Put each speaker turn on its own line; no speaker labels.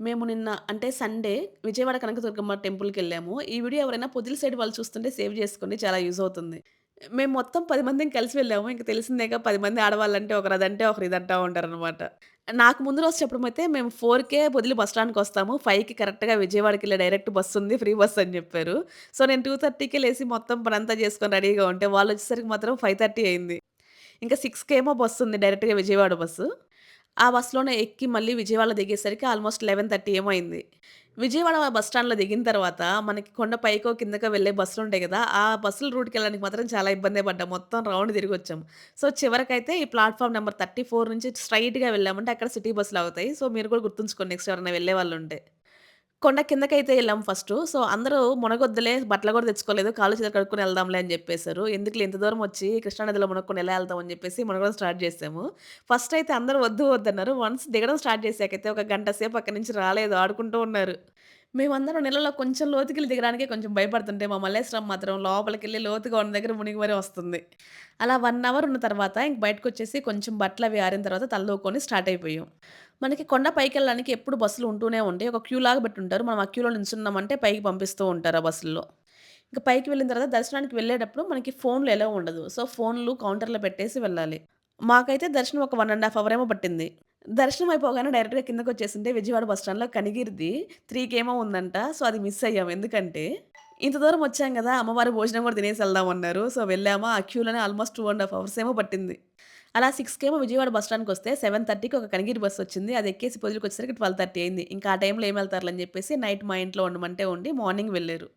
మేము నిన్న అంటే సండే విజయవాడ కనకదుర్గమ్మ టెంపుల్‌కెళ్ళాము. ఈ వీడియో ఎవరైనా పొదిలి సైడ్ వాళ్ళు చూస్తుంటే సేవ్ చేసుకోండి చాలా యూజ్ అవుతుంది. మేము మొత్తం 10 మందిం కలిసి వెళ్ళాము. ఇంక తెలిసిందేగా 10 మంది ఆడవాళ్ళంటే ఒకరు అదంటే ఒకరు ఇదంటా ఉంటారనమాట. నాకు ముందు రోజు చెప్పడమైతే మేము 4:00కే పొదిలి బస్ స్టాండ్‌కొస్తాము. 5:00కి కరెక్ట్‌గా విజయవాడకెళ్ళే డైరెక్ట్ బస్సుంది. ఫ్రీ బస్ అని జెప్పారు. సో, నేను 2:30కే లేసి మొత్తం పనంతా చేసుకొని రెడీగా ఉంటే వాళ్ళొచ్చేసరికి మాత్రం 5:30 అయింది. ఇంకా 6:00కేమో బస్సుంది డైరెక్ట్‌గా విజయవాడ బస్సు. ఆ బస్‌లోనే ఎక్కి మళ్ళీ విజయవాడలో దిగేసరికి ఆల్‌మోస్ట్ 11:30 ఏమో అయింది. విజయవాడ బస్ స్టాండ్‌లో దిగిన తర్వాత మనకి కొండ పైకో, కిందకో వెళ్ళే బస్సులుంటాయి గదా! ఆ బస్సుల రూట్‌కెళ్ళడానికి మాత్రం చాలా ఇబ్బందే పడ్డాం. మొత్తం రౌండ్ తిరిగొచ్చాం. సో, చివరకైతే ఈ ప్లాట్‌ఫార్మ్ నంబర్ 34 నుంచి స్ట్రెయిట్‌గా వెళ్ళామంటే అక్కడ సిటీ బస్సులాగుతాయి. సో, మీరు కూడా గుర్తుంచుకోండి నెక్స్ట్ ఎవరైనా వెళ్ళేవాళ్ళుంటే. కొండ కిందకైతే ఎళ్ళాం ఫస్టు. సో, అందరూ మునగొద్దులే బట్టలు గూడా తెచ్చుకోలేదు. కాళ్ళు చేతులు కడుక్కొని ఎళ్దాంలే అని జెప్పేసారు. ఎందుకులే ఇంత దూరం వచ్చి కృష్ణా నదిలో మునక్కొని ఎలా ఎళ్తాం అని జెప్పేసి మునగడం స్టార్ట్ జేసాము. ఫస్ట్ అయితే అందరూ వద్దు వద్దన్నారు. వన్స్ దిగడం స్టార్ట్ చేశాకైతే ఒక గంట సేపు అక్కడి నుంచి రాలేదు. ఆడుకుంటూ ఉన్నారు. మేమందరం నీళ్ళలో కొంచెం లోతుకెళ్ళి దిగడానికే కొంచెం భయపడుతుంటే, మా మల్లేశ్వరమ్మ మాత్రం లోపలికెళ్ళి లోతుగా ఉన్న దగ్గర మునిగి మరీ వస్తుంది. అలా 1 అవర్ ఉన్న తర్వాత ఇంక బయటకొచ్చేసి కొంచెం బట్టలవి ఆరిన తర్వాత తలదూకొని స్టార్ట్ అయిపోయాం. మనకి కొండ పైకెళ్ళడానికి ఎప్పుడు బస్సులు ఉంటూనే ఉంటాయి. ఒక క్యూ లాగా పెట్టుంటారు. మనం ఆ క్యూలో నిల్చున్నామంటే పైకి పంపిస్తూ ఉంటారు ఆ బస్సుల్లో. ఇంక పైకి వెళ్ళిన తర్వాత దర్శనానికి వెళ్ళేటప్పుడు మనకి ఫోన్‌లు ఎలో ఉండదు. సో, ఫోన్‌లు కౌంటర్‌లో పెట్టేసి వెళ్ళాలి. మాకైతే దర్శనం ఒక 1 ½ అవర్ ఏమో పట్టింది. దర్శనం అయిపోగానే డైరెక్ట్‌గా కిందకొచ్చేసుంటే విజయవాడ బస్ స్టాండ్‌లో కనిగిరిది 3కేమో ఉందంట. సో, అది మిస్ అయ్యాం. ఎందుకంటే ఇంత దూరం వచ్చాం గదా! అమ్మవారి భోజనం గూడా తినేసి ఎళ్దామన్నారు. సో, వెళ్ళామా ఆ క్యూలోనే ఆల్‌మోస్ట్ 2 ½ అవర్స్ ఏమో పట్టింది. అలా 6కేమో విజయవాడ బస్ స్టాండ్‌కొస్తే 7:30కి ఒక కనిగిరి బస్సొచ్చింది. అది ఎక్కేసి పొదిలికొచ్చేసరికి 12:30 అయింది. ఇంకా ఆ టైంలో ఏమెళ్తారులే అని జెప్పేసి నైట్ మా ఇంట్లో ఉండమంటే ఉండి మార్నింగ్ వెళ్ళారు.